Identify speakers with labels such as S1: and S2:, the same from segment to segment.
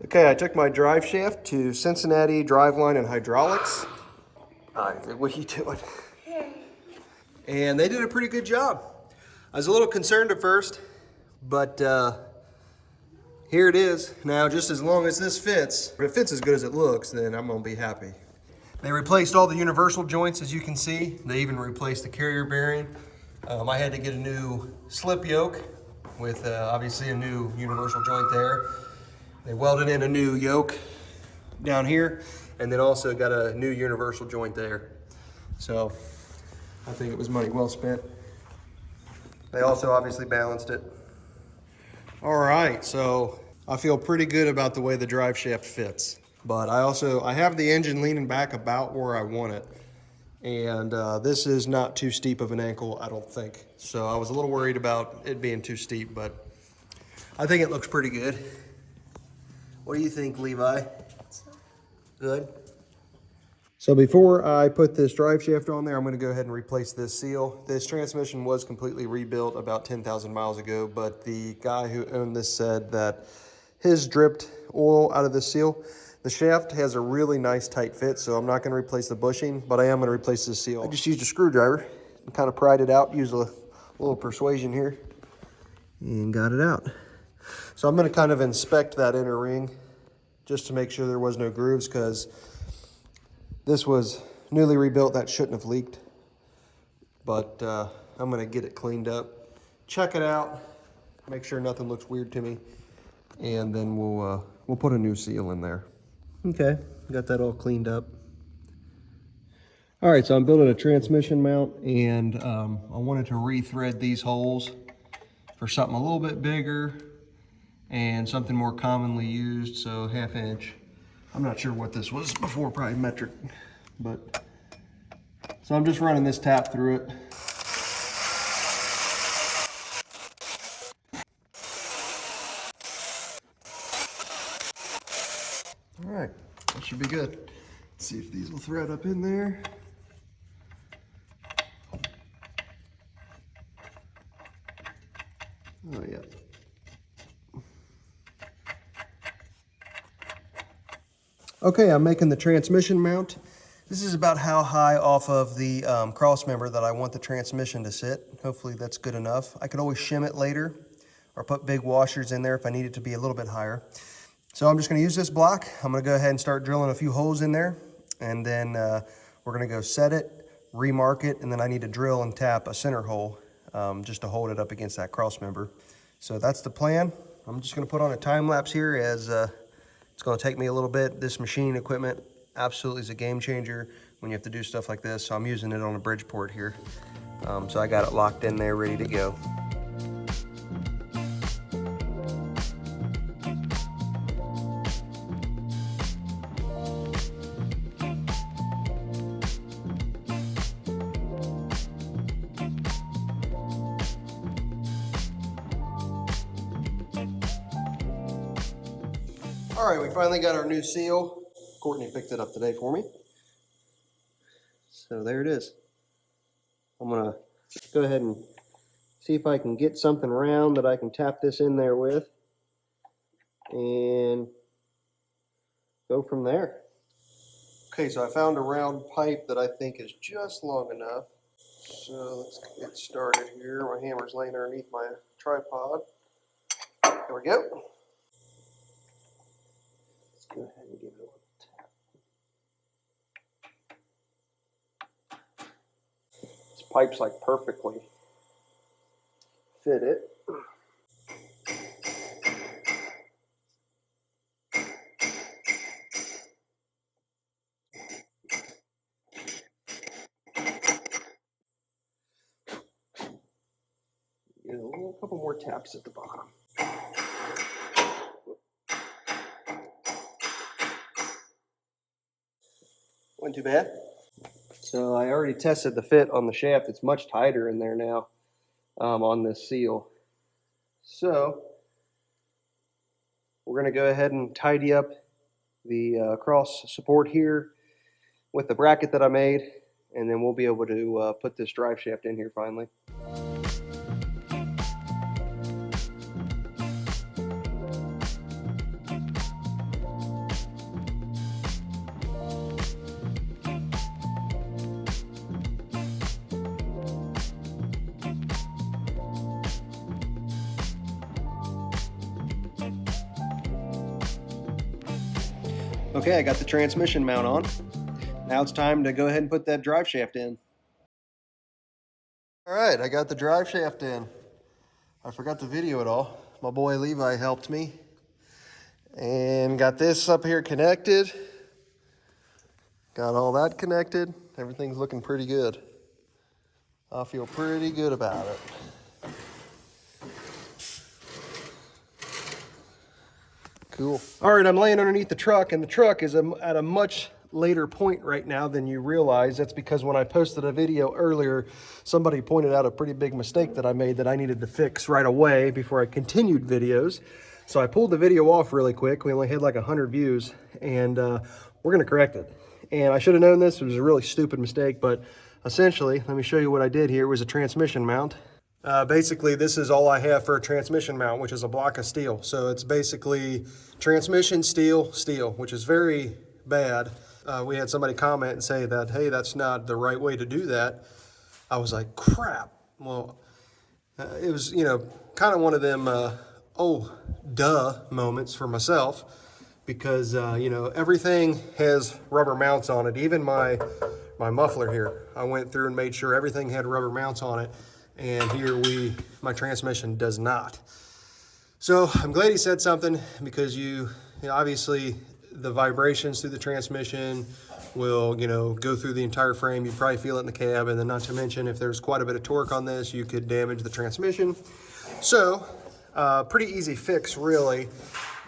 S1: Okay, I took my drive shaft to Cincinnati Driveline and Hydraulics. What are you doing? And they did a pretty good job. I was a little concerned at first, but here it is. Now, just as long as this fits, if it fits as good as it looks, then I'm gonna be happy. They replaced all the universal joints, as you can see. They even replaced the carrier bearing. I had to get a new slip yoke with obviously a new universal joint there. They welded in a new yoke down here, and then also got a new universal joint there. So I think it was money well spent. They also obviously balanced it. All right, so I feel pretty good about the way the drive shaft fits. But I have the engine leaning back about where I want it. And this is not too steep of an ankle, I don't think. So I was a little worried about it being too steep, but I think it looks pretty good. What do you think, Levi? Good? So before I put this drive shaft on there, I'm gonna go ahead and replace this seal. This transmission was completely rebuilt about 10,000 miles ago, but the guy who owned this said that his dripped oil out of the seal. The shaft has a really nice tight fit, so I'm not gonna replace the bushing, but I am gonna replace the seal. I just used a screwdriver and kind of pried it out, used a little persuasion here, and got it out. So I'm gonna kind of inspect that inner ring just to make sure there was no grooves, because this was newly rebuilt, that shouldn't have leaked. But I'm gonna get it cleaned up, check it out, make sure nothing looks weird to me, and then we'll put a new seal in there. Okay, got that all cleaned up. All right, so I'm building a transmission mount, and I wanted to rethread these holes for something a little bit bigger and something more commonly used, so 1/2 inch. I'm not sure what this was before, probably metric, but so I'm just running this tap through it. All right, that should be good. Let's see if these will thread up in there. Oh yeah. Okay, I'm making the transmission mount. This is about how high off of the cross member that I want the transmission to sit. Hopefully that's good enough. I could always shim it later or put big washers in there if I need it to be a little bit higher. So I'm just gonna use this block. I'm gonna go ahead and start drilling a few holes in there, and then we're gonna go set it, remark it, and then I need to drill and tap a center hole just to hold it up against that cross member. So that's the plan. I'm just gonna put on a time lapse here as it's gonna take me a little bit. This machine equipment absolutely is a game changer when you have to do stuff like this. So I'm using it on a Bridgeport here. So I got it locked in there, ready to go. All right, we finally got our new seal. Courtney picked it up today for me. So there it is. I'm gonna go ahead and see if I can get something round that I can tap this in there with and go from there. Okay, so I found a round pipe that I think is just long enough. So let's get started here. My hammer's laying underneath my tripod. There we go. Go ahead and give it a little tap. This pipe's like perfectly fit it. Get a couple more taps at the bottom. Wasn't too bad. So I already tested the fit on the shaft. It's much tighter in there now on this seal. So we're going to go ahead and tidy up the cross support here with the bracket that I made, and then we'll be able to put this drive shaft in here finally. Okay, I got the transmission mount on. Now it's time to go ahead and put that drive shaft in. All right, I got the drive shaft in. I forgot to video it all. My boy Levi helped me. And got this up here connected. Got all that connected. Everything's looking pretty good. I feel pretty good about it. Cool. All right, I'm laying underneath the truck, and the truck is at a much later point right now than you realize. That's because when I posted a video earlier, somebody pointed out a pretty big mistake that I made that I needed to fix right away before I continued videos. So I pulled the video off really quick. We only had like 100 views, and we're gonna correct it. And I should have known this. It was a really stupid mistake, but essentially, let me show you what I did here. It was a transmission mount. Basically, this is all I have for a transmission mount, which is a block of steel. So it's basically transmission, steel, steel, which is very bad. We had somebody comment and say that, hey, that's not the right way to do that. I was like, crap. Well, it was, you know, kind of one of them, oh, duh moments for myself, because, you know, everything has rubber mounts on it. Even my muffler here, I went through and made sure everything had rubber mounts on it. And here my transmission does not. So I'm glad he said something, because you know, obviously the vibrations through the transmission will, you know, go through the entire frame. You probably feel it in the cab, and then not to mention, if there's quite a bit of torque on this, you could damage the transmission. So pretty easy fix, really.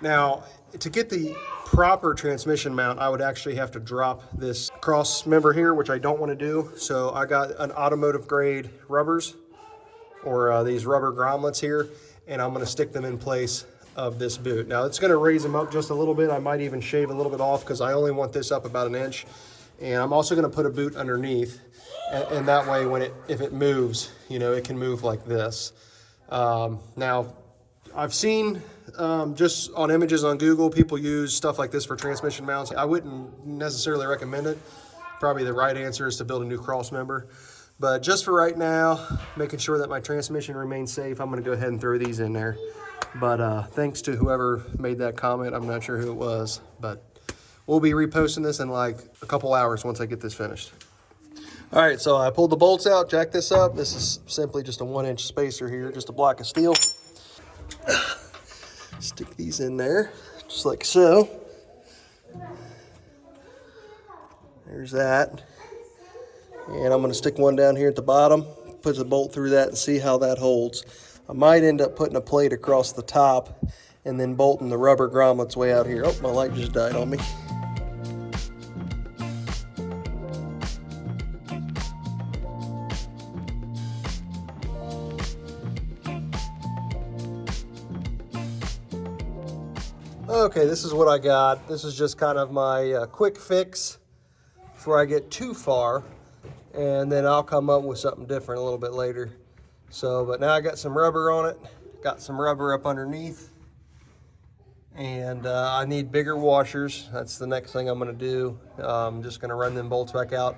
S1: Now, to get the proper transmission mount, I would actually have to drop this cross member here, which I don't want to do. So I got an automotive grade rubbers, or these rubber grommets here, and I'm gonna stick them in place of this boot. Now it's gonna raise them up just a little bit. I might even shave a little bit off, because I only want this up about 1 inch. And I'm also gonna put a boot underneath, and that way if it moves, you know, it can move like this. Now, I've seen just on images on Google, people use stuff like this for transmission mounts. I wouldn't necessarily recommend it. Probably the right answer is to build a new cross member. But just for right now, making sure that my transmission remains safe, I'm gonna go ahead and throw these in there. But thanks to whoever made that comment. I'm not sure who it was, but we'll be reposting this in like a couple hours once I get this finished. All right, so I pulled the bolts out, jacked this up. This is simply just a 1 inch spacer here, just a block of steel. Stick these in there, just like so. There's that. And I'm gonna stick one down here at the bottom, put the bolt through that and see how that holds. I might end up putting a plate across the top and then bolting the rubber grommets way out here. Oh, my light just died on me. Okay, this is what I got. This is just kind of my quick fix before I get too far, and then I'll come up with something different a little bit later. So, but now I got some rubber on it, got some rubber up underneath, and I need bigger washers. That's the next thing I'm gonna do. I'm just gonna run them bolts back out,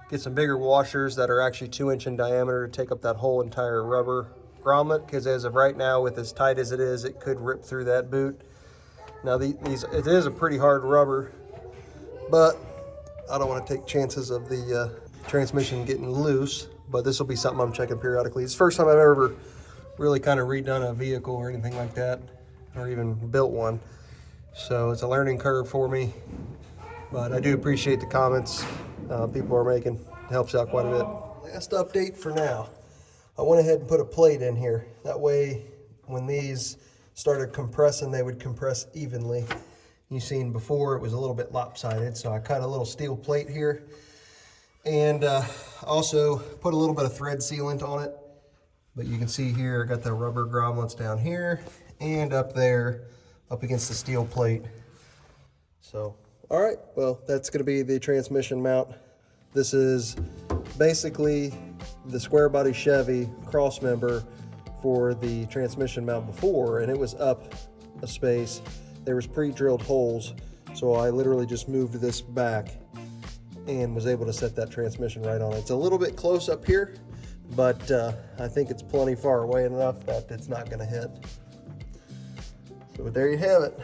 S1: get some bigger washers that are actually 2 inch in diameter to take up that whole entire rubber grommet, because as of right now, with as tight as it is, it could rip through that boot. Now it is a pretty hard rubber, but I don't want to take chances of the transmission getting loose, but this will be something I'm checking periodically. It's the first time I've ever really kind of redone a vehicle or anything like that, or even built one. So it's a learning curve for me, but I do appreciate the comments people are making. It helps out quite a bit. Last update for now. I went ahead and put a plate in here. That way, when these started compressing, they would compress evenly. You've seen before it was a little bit lopsided, so I cut a little steel plate here, and also put a little bit of thread sealant on it. But you can see here, I got the rubber grommets down here and up there, up against the steel plate. So, all right, well, that's gonna be the transmission mount. This is basically the square body Chevy cross member for the transmission mount before, and it was up a space. There was pre-drilled holes, so I literally just moved this back and was able to set that transmission right on it. It's a little bit close up here, but I think it's plenty far away enough that it's not gonna hit. So there you have it.